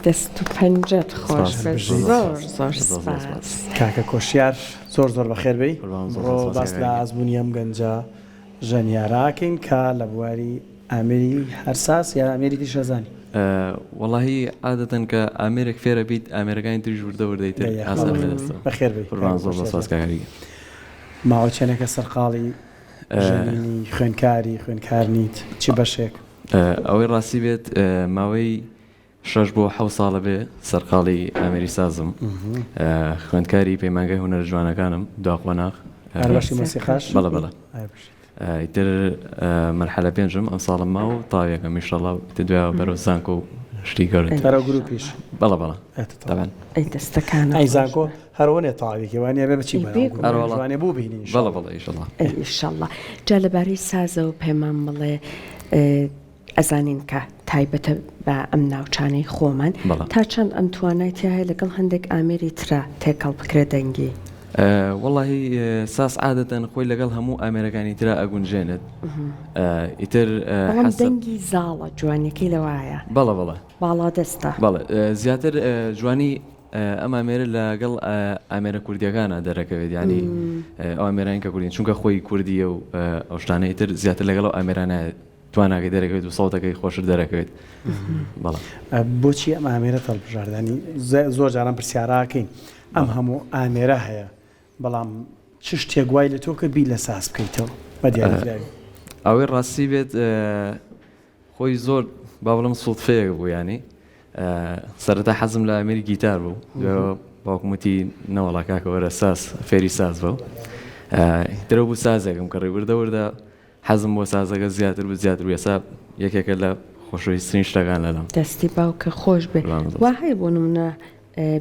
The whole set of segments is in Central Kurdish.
دەست و پەنجەت خۆش بێ. زۆر سپاس. کاکە کۆشیار زۆر بەخێر بێی. ڕۆ باس لە ئازبوونی ئەم گەنجە ژەنیاراکەین کە لە بواری ئامێری هەرساس یا ئامێری شەزانی. والله عادەتەن کە ئامێرێک فێرە بیت ئامێرەکانی تریش وردەوردەیت ئاسان لەدەستە. بەخێر بێی. زۆر سپاس کاکەری. ماوە چێنەکە سەرقاڵی ژەنینی خوێنکار نیت چی بەشێک؟ ئەوەی ڕاستی بێت ماوەی 6 بۆ 7 ساڵە بێ سەرقاڵی ئامێری سازم خوێندکاری پەیمانگای هونەرە جوانەکانم داخواناغ هەربەشی مۆسیقاش بەڵێ ئیتر مەرحەلە پێنجم ئەم ساڵم ماوە تاوێکەکەم ئینشەڵڵا دوایەوە بەرەو زانکۆ و شتی گەورە بەرەو گروپیش بەڵێ طبعاً ئەی دەستەکانە ئەی زانکۆ هەرەوەنێ تاوێکی وانە بێ بچی بەوانێ بوو بینین بەڵێ ئینشەڵڵا ئینشەڵڵا. جا لەبارەی سازە و پەیمان بڵێ ئەزانین کە تایبەتە بە ئەم ناوچانەی خۆمان تا چەند ئەم توانایەتی هەیە لەگەڵ هەندێک ئامێری ترە تێکەڵ بکرێ دەنگی. والله ساس عادەتەن خۆی لەگەڵ هەموو ئامێرەکانی ترا ئەگونجێنێت ئیتر دەنگی زاڵە جوانیەکەی لەوایە بەڵێ باڵا دەستە بەڵێ زیاتر جوانی ئەم ئامێرە لەگەڵ ئامێرە کوردیەکانە دەرەکەوێت ینی ئەو ئامێرانی کە کوردین چونکە خۆی کوردیە و ئەو شتانەی تر زیاتر لەگەڵ ئەو ئامێرانە تواناکەی دەرەکەوێت و سەوتەکەی خۆشتر دەرەکەوێت. بەڵێ بۆچی ئەم ئامێرە هەڵبژاردانی زۆر جاران پرسیاراکەین ئەم هەموو ئامێرە هەیە بەڵام چ شتێک وای لە تۆ کرد بی لە ساز بکەیتەوە بە دیارەکراوی؟ ئەوەی ڕاستی بێت خۆی زۆر با بڵم سوڵفەیەک بوو ینی سەرەتا حەزم لە ئامێری گیتار بوو باوکموتی نەوەڵا کاکە وەرە ساز فێری ساز بوو درە بوو سازێکم کە ڕێوردە حەزم بۆ سازەکە زیاتر بوو زیاتر و ێستا یەکێکە لە خۆشەویستترین شتەکان لەلام دەستی باوکە خۆش بێ. وا هەیە بۆ نمونە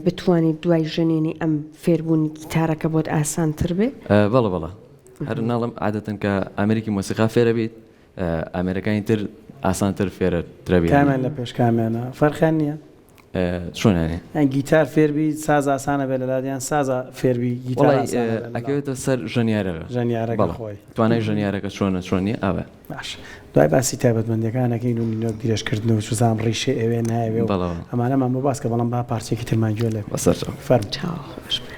بتوانی دوای ژنێنی ئەم فێربوونی گیتارەکە بۆت ئاسانتر بێ؟ بەڵێ هەر ناڵم عادەتەن کە ئامریکی مۆسیقا فێرە بیت ئامێرەکانی تر ئاسانتر فێرە درەبێت. کامیان لە پێش کامیانە فەرقیان نییە؟ چۆنانێ گیتار فێربی ساز ئاسانە بێ لەلادیان سازە فێربی گیتار ئەکەوێتە سەر ژەنیارەکە خۆی توانای ژەنیارەکە چۆنیە ئەوە باش دوای باسی تایبەتمەندیەکانەکەین و نینۆک درێژکردن و سوزان ڕیشێ ئەوێ نایەوێ و ئەمانەمان بۆ باسکە بەڵام با پارچێکی ترمانگوێ لێ بەسەر فەرم چاوەش بێ.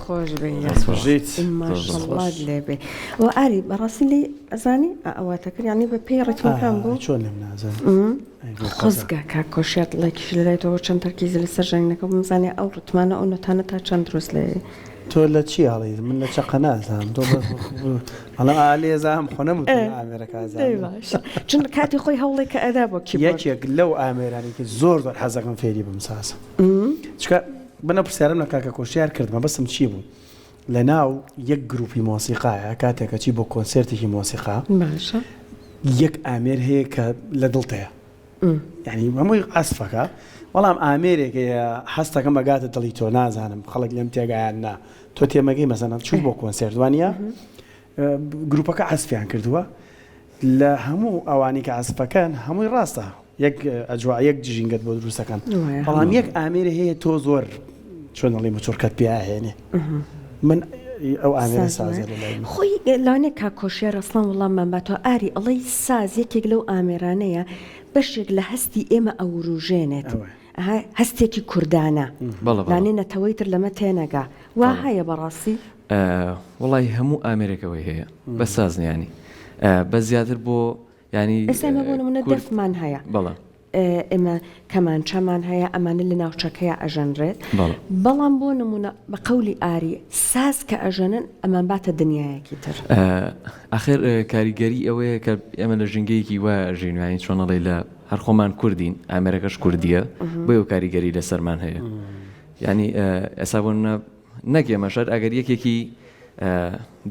خۆش بێ ما شاء الله لێ بێ و ئاری بەڕاستی لێ ئەزانی ئەواتەکرد ینی بە پێی ڕێتمەکان بوو چۆن لێم نازانم خۆزگە کا کۆشێت لەکیش لێتەوە چەند تەرکیز لەسەر ژەنگەکە بمزانێ ئەو ڕتمانە ئەو نەتانە تا چەند دروست لێ تۆ لە چی هەڵی من لە چەقە نازانم تۆ بەڵام ئالێزام خۆ نەموتم ئامێرەکە باش چون کاتی خۆی هەوڵێک کە ئەدا بۆ یەکێک لەو ئامێرانی کە زۆر حەزەکەم فێری بمساسم چکە بنە پرسیارم لە کاکە کۆشیار کردمە بەسم چی بوو لە ناو یەک گروپی مۆسیقایە کاتێکە چی بۆ کۆنسرتێکی مۆسیقا باشە یەک ئامێر هەیە کە لە دڵتەیە یعنی هەمووی ئەسفەکە بەڵام ئامێرێک هەستەکەم بەگاتە دڵی تۆ نازانم خەڵک لێم تێگایان نا تۆ تێمەگەی مەسەنە چوو بۆ کۆنسرتوانە گروپەکە عەسفیان کردووە لە هەموو ئەوانی کە عەسفەکەن هەمووی ڕاستە یەک ئەجوا یەک جژینگەت بۆ دروستەکەن بەڵام یەک ئامێر هەیە تۆ زۆر چۆن دەڵێ مچۆرکەت پێهێنێ من ئەو ئامێرە سازە خۆی لاوانێ کا کۆشیار ڕەسڵان وەڵام مەمباتۆ ئاری ئەڵەی ساز یەکێک لەو ئامێرانەیە بەشێک لە هەستی ئێمە ئەوروژێنێت هەستێکی کوردانە لانێ نەتەوەی تر لەمە تێنەگا وا هەیە بەڕاستی وڵی هەموو ئامێرێکەوەی هەیە بە سازنیانی بە زیاتر بۆ ینی ئێستا بۆ نمونە دەفمان هەیە بەڵام ئێمە کەمانچەمان هەیە ئەمانە لە ناوچەکەیە ئەژەنرێت بەڵام بۆ نمونە بە قەولی ئاری ساز کە ئەژەنن ئەمان باتە دنیایەکی تر ئاخر کاریگەری ئەوەیە کە ئێمە لە ژنگەیەکی وە ژینوانی چۆنەڵی لە هەر خۆمان کوردین ئامێرەکەش کوردیە بۆ ئەو کاریگەری لەسەرمان هەیە ینی ئێستا بۆ نەک ئێمەشار ئەگەر یەکێکی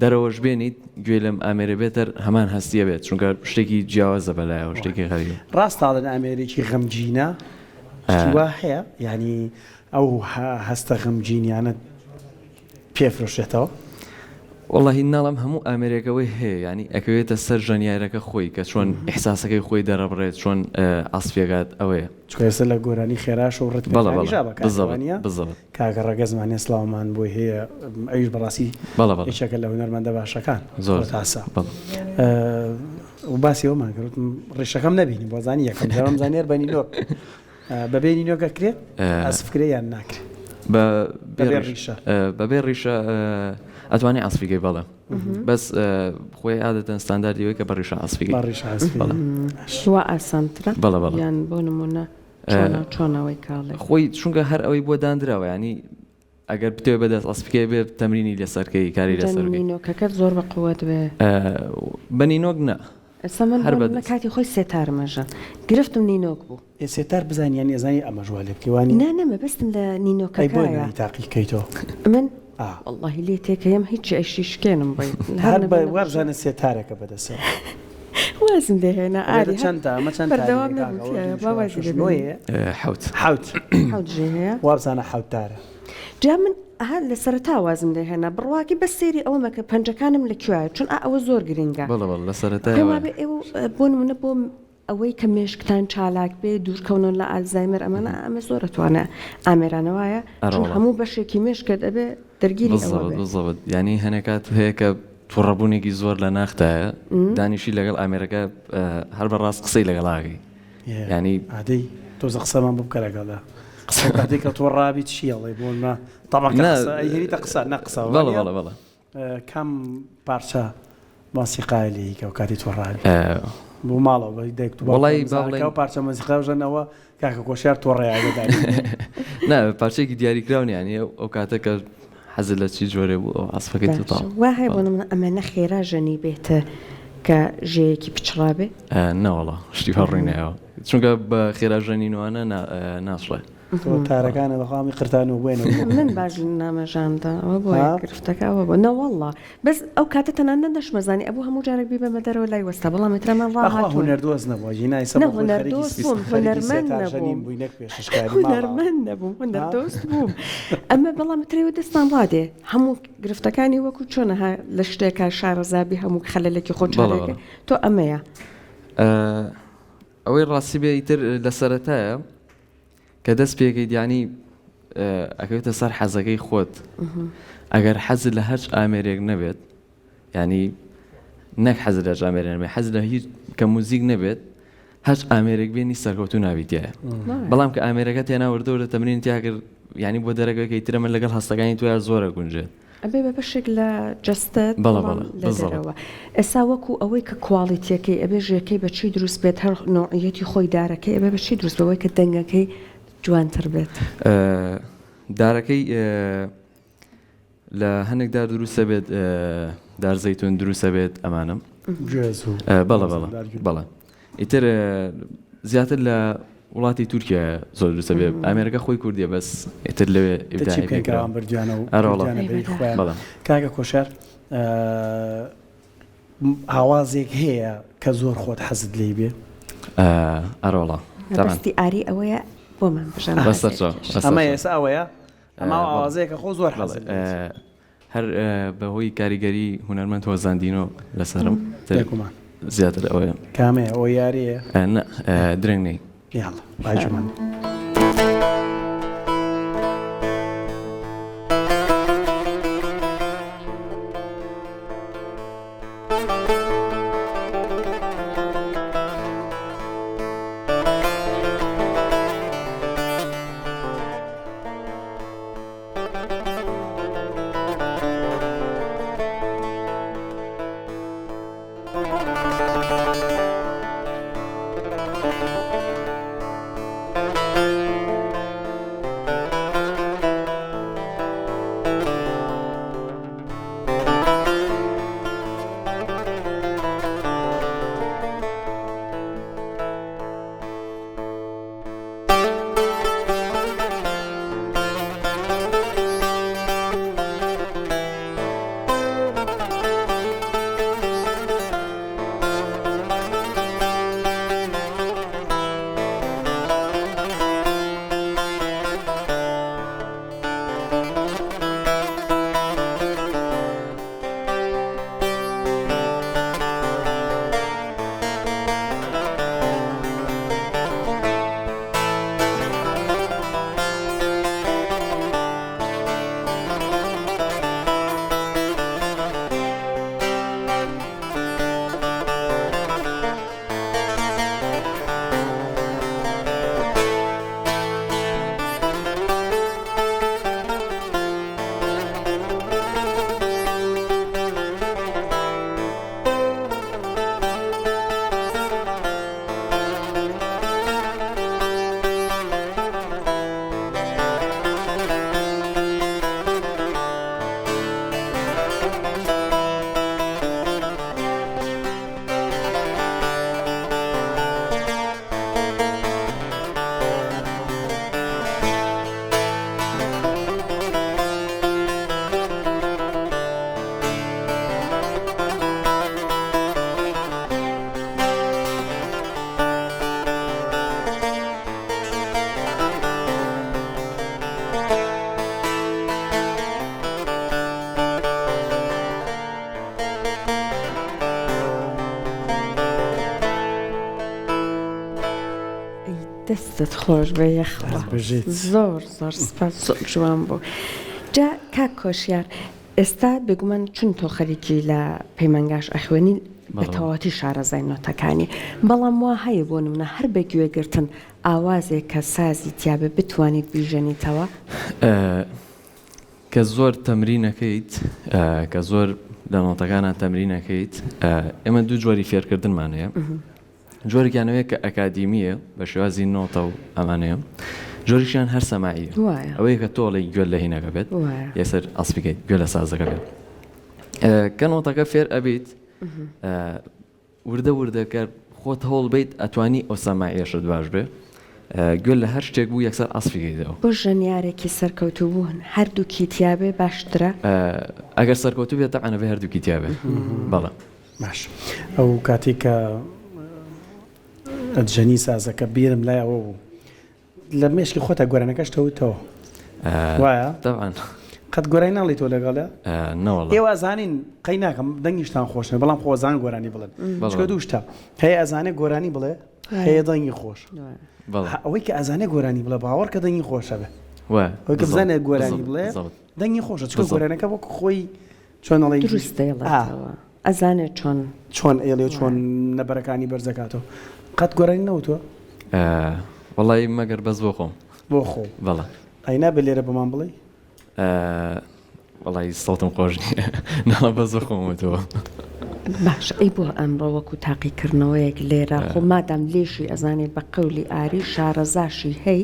دەرەوەش بێنیت گوێ لەم ئامێرە بێتەر هەمان هەستیە بێت چونکە شتێکی جیاوازە بەلایەوە شتێکی غەریبە ڕاستاڵن ئامێرێکی غەمجینە وا هەیە ینی ئەو هەستە غەمجینیانە پێفرۆشێتەوە والله ناڵم هەموو ئامێرێکەوەی هەیە ینی ئەکەوێتە سەر ژەنیارەکە خۆی کە چۆن ئیحساسەکەی خۆی دەرەبڕێت چۆن ئاسفێگات ئەوەیە چکەسە لە گۆرانی خێراش و ڕێتبڵە کاکە ڕەگە زمانی سلااومان بۆی هەیە ئەوش بەڕاستی هیچەکە لە هونەرمەندە باشەکان زۆر تاسا و باسی ئەومان کرد ڕێشەکەم نبینی بۆزانی یەکەم جاوام زانێر بەنی لۆ بەبێنی نۆگە کرێت ئەسفکرێ یان ناکرێت بەبێ ڕیشە ئەتوانی ئاسفیگەی بەڵێ بەس خۆی عادەتەن ستانداردیەوەی کە بە ڕیشە ئاسفیگەی شووە ئاسانترە بەڵێ یان بۆ نمونە چۆنەوەی کاڵێ خۆی چونکە هەر ئەوەی بۆ دانراوە ینی ئەگەر بتێ بەدەست ئاسفیگەی بێ تەمرینی لەسەرکەی کاری لەسەرکەکە زۆر بە قووەت بێ بەنینۆک نە ئەسەمە کاتی خۆی سێتارمەژە گرفتم نینۆک بوو سێتار بزانیان ێزانی ئەمەژوا لێ بکەوانی نامە بەستم لە نینۆکەکە تاقیکەیتەوە من والله لێ تێکەیەم هیچ ئەشیشکێنم وەرزانە سێتارێکە بەدەسە وازم دێهێنا ئاری حوتژێ وابزانە حوتارە جا من لە سەرتا وازم دێهێنا بڕواکی بە سێری ئەومەکە پەنجەکانم لەکوایە چون ئەوە زۆر گرنگە لە سەرتا بۆ نمونە بۆ ئەوەی کە مێشکتان چالاک بێ دوورکەونەوە لە ئالزایمەر ئەمە زۆرە توانە ئامێرانەوەیە هەموو بەشێکی مێشکت ئەبێ دەرگیری بزەوت ینی هەنێکات هەیە کە تووڕەبوونێکی زۆر لە ناختایە دانیشی لەگەڵ ئامێرەکە هەر بەڕاست قسەی لەگەڵاگەی ینی عادەی تۆزە قسەمان بکە لەگەڵدا قسەکاتێک کە تۆ ڕابی چیەڵێ بۆمە تەماهێریتە قسە نەقسە بەڵێ کام پارچە مۆسیقای لێیکە و کاتی تۆڕان بۆ ماڵەوە بە دایک و وڵی باڵێ پارچە مۆسیقاژەنەوە کاکە کۆشیار تۆڕێیاگەداری نا پارچێکی دیاریکراونیانی ئەو کاتە کە حەزت لە چی جۆرێ بوو ئەو ئاسفەکەی توتاڵ وا هەیە بۆ من ئەمە نەخێرا ژەنی بێتە کە ژەیەکی پچڕابێ نەوەڵە شتی هەڕڕینەوە چونکە بە خێراژەنینوانە ناشڵێ تۆ تارەکانە بەخوامی قرتان و بوێنەوە من باش نامەژاندا ئەوە بۆ گرفتەکەەوە بۆ نەوەڵڵا بەس ئەو کاتە تەنانە دەشمەزانی ئەبوو هەموو جارێک بی بەمە دەرەوە لای وەستا بەڵام ترەمان هوەردۆز نەبووە ژینای هوەرمەند نەبووم هوەردۆست بووم ئەمە بەڵام ترەوە دەستان وادێ هەموو گرفتەکانی وەکو چۆنەها لە شتێکە شارەزابی هەموو خەلەلێکی خۆچڵێکە تۆ ئەمەیە ئەوەی ڕاستی بێ ئیتر لە سەرەتایە کە دەست پێکەیت ینی ئەکەوێتە سەر حەزەکەی خۆت ئەگەر حەزت لە هەرچ ئامێرێک نەبێت ینی نەک حەزت لە ئامێرێک نەبێت حەز لە هیچ کە موزیک نەبێت هەرچ ئامێرێک بێنی سەرکەوتو ناویتایە بەڵام کە ئامێرەکە تێناوردەوە تەمرین تیاکرد ینی بۆ دەرەگەکەی ترە من لەگەڵ هەستەکانی تویان زۆرە گونجێت ئەبێ بە بەشێک لە جەستت لەدەرەوە ئێستا وەکو ئەوەی کە کواڵیتیەکەی ئەبێ ژێکەی بەچی دروست بێت هەر نوعیەتی خۆی دارەکەی ئەبێ بەچی دروست بەوەی کە دەنگەکەی جوانتر بێت دارەکەی لە هەنێکدا دروستە بێت دارزەیتون دروستە بێت ئەمانم بەڵە بەڵە ئیتر زیاتر لە وڵاتی تورکیا زۆر دروستە بێ ئامێرەکە خۆی کوردیە بەس ئیتر لەوێ کاکە کۆشار ئاوازێک هەیە کە زۆر خۆت حەزت لێ بێ ئەرۆڵە دەستی ئاری ئەوەیە بۆمان بژان ئەمە ئێستا ئەوەیە ئەمە ئاوازەیەکە خۆ زۆر حەزت هەر بەهۆی کاریگەری هونەرمەند هۆزاندینۆ لەسەرم زیاتر ئەوەیە کامەیە ئەوە یاریە درنگ نەی يلا باجمان دەستت خۆش بە یەخوا زۆر زۆر سپاس زۆر جوان بوو جا کاک کۆشیار ئێستا بگومان چون تۆ خەریکی لە پەیمانگاش ئەخوێنی بە تەواتی شارەزای نۆتەکانی بەڵام وا هەیە بۆ نمونە هەر بە گوێگرتن ئاوازێک کە سازی تیابێ بتوانیت بیژەنیتەوە کە زۆر تەمرینەکەیت کە زۆر لە نۆتەکانە تەمرینەکەیت ئێمە دوو جۆری فێرکردنمانەیە جۆرێکیانەوەیە کە ئەکادیمیە بە شێوازی نۆتە و ئەمانەیە جۆریشیان هەر سەماعیە ئەوەیە کە تۆڵی گوێ لە هینەکە بێت یەسەر ئەسپیکەیت گوێ لە سازەکە بێت کە نۆتەکە فێر ئەبیت وردە وردەکە خۆت هەوڵ بیت ئەتوانی ئەو سەماعیەشت باش بێ گوێ لە هەر شتێک بوو یەکسەر ئەسپیکەیتەوە بۆ ژەنیارێکی سەرکەوتو بوون هەردووکی تیابێ باشترە ئەگەر سەرکەوتو بێت تەعانە بێ هەردووکی تیابێ بەڵێ باش ئەو کاتێک کە ئەجەنی سازەکە بیرم لایەوە بوو لە مێشکی خۆتە گۆرانەکەش تەوتەوە وایە طبعاً قەت گۆرای ناڵی تۆ لەگەڵە نەوەڵ ئێوە زانین قەی ناکەم دەنگیشتان خۆشنە بەڵام خۆزان گۆرانی بڵێن چکە دوو شتە هەیە ئەزانێ گۆرانی بڵێ هەیە دەنگی خۆش ئەوەی کە ئەزانێ گۆرانی بڵێ باوەڕ کە دەنگی خۆشە بێ ئەوەی کە بزانێت گۆرانی بڵێ دەنگی خۆشە چکە گۆرانەکە وەک خۆی چۆن ئەڵێ دروست دەیڵێتەوە ئەزانێت چۆن ئێڵێ چۆن نەبەرەکانی بەرزەکاتەوە قەت گۆرانی نەوتوە وەڵی مەگەر بەس بۆ خۆم بۆ خۆ بەڵێ ئەینا بە لێرە بەمان بڵێ وەڵی سەڵتم خۆش نییە ناڵە بەس بۆ خۆمەوە باش ئەی بۆ ئەمڕۆ وەکو تاقیکردنەوەیەک لێرە خۆ مادام لێشی ئەزانێت بە قەولی ئاری شارەزاشی هەی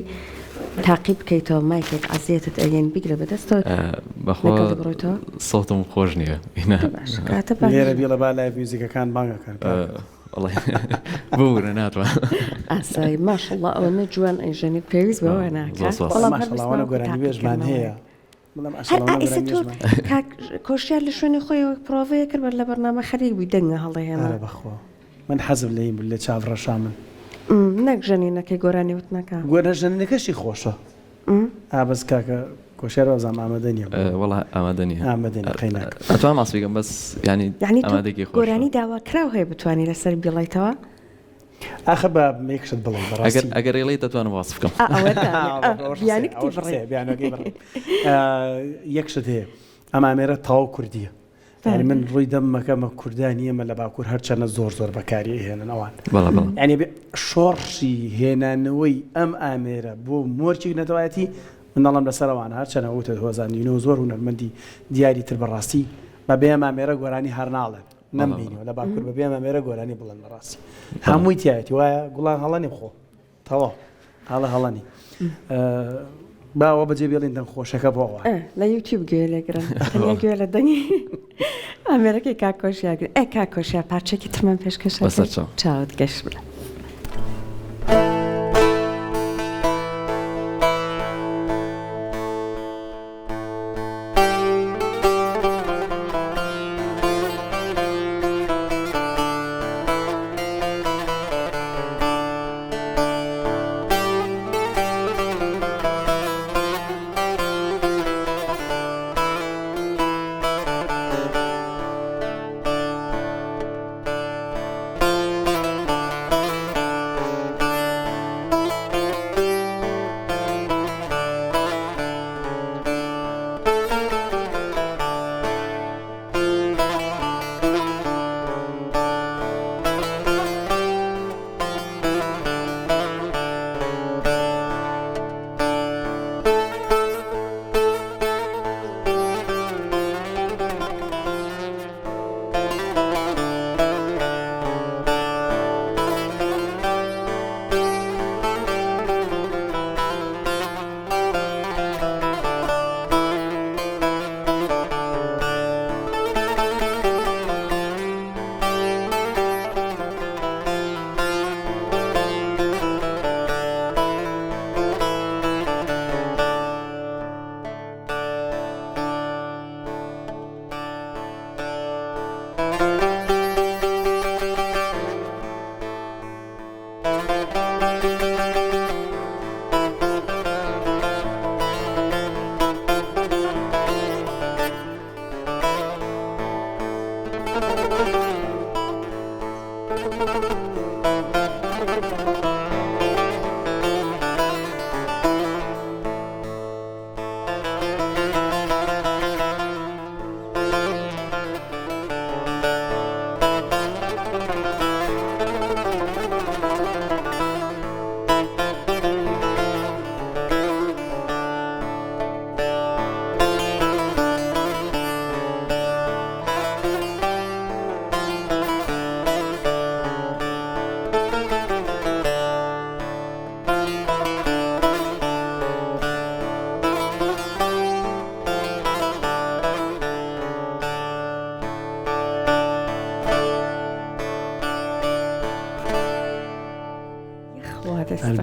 تاقی بکەیتەوە مایکێک عزیێتت ئەگەن بگرە بەدەستەوە بەخۆ سەڵتم خۆش نییە لێرە بیڵە با لای میوزیکەکان بانگەکەن بورە ناتوان ئاسایی ماشەڵڵا ئەوە نەجوان ئەیژەنی پێویست بەوە ناکەوانە گۆرانی بێژمان هەیە کۆشیار لە شوێنی خۆیەوە پرۆڤەیە کرد بەر لە بەرنامە خەریک بووی دەنگە هەڵەیەمە بەخۆ من حەزم لە لێ چاوڕەشا من نەک ژەنینەکەی گۆرانی وتنەکە گۆرە ژەنینەکەشی خۆشە ئابەس کاکە کۆشیارەوە زام ئامادە نیە وەڵا ئامادە نیە ئامادە قەینا ئەتوان ماسپێکم بەس ینی ئامادەێکی گۆرانی داواکراو هەیە بتوانانی لەسەر بیڵیتەوە ئاخە بە مێکشت بڵێ ئەگەر ڕێڵی دەتوانم واس بکەم یەکشت هەیە ئەمامێرە تاو کوردیە من ڕووی دەممەکەمە کوردانیەمە لە باکوور هەرچەنە زۆر زۆر بەکاری هێننەوان ینی شۆڕشی هێنانەوەی ئەم ئامێرە بۆ مۆرچێک نەتەوایەتی منەڵم لەسەرەوان هەرچەنە وتە هۆزانینەوە زۆر هونەرمەندی دیاری تر بەڕاستی بە بێ ئامێرە گۆرانی هەرناڵێن نەمبینیەوە لە باکوور بە بێ ئامێرە گۆرانی بڵند بەڕاستی هەمووی تایەتی وایە گوڵان هەڵەنی خۆ تەواو هەڵەنی باوە بەجێ بێڵین دەنگ خۆشەکە بۆەوە لە یوتیوب گوێ لێگرن گوێ لە دەنگی ئامێرەکەی کاکۆشیاگر کاکۆشیا پارچێکی ترمان پێشکەش چاوت گەشت بڵێ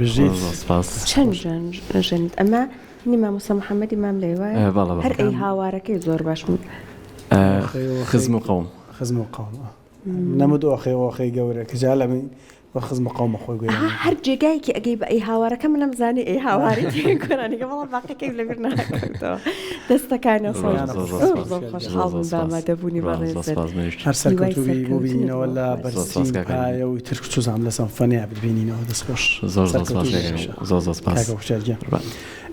بژیت سپاس چەند ژەنیت ئەمە نیما موسە محەممەدی مام لێوە بەڵێ هەر ئەی هاوارەکەی زۆر باش خزم و قەوم خزم و قەوم نەمەد ئۆخەی گەورە کەجا لە من بە خزم قەومە خۆی گوێ هەر جێگایکی ئەگەی بە ئەی هاوارەکە منەم زانی ئەی هاواری کۆرانیگە بەڵام باقیەکەی لەبیر ناکەوتەوە دەستەکانە خۆشحاڵ دامادەبوونی هەر سەرکەوتوبی بۆ بینینەوە لە بەرزی پایەوەی ترک و چوزام لە سەمفەنیا ببینینەوە دەستخۆش زۆر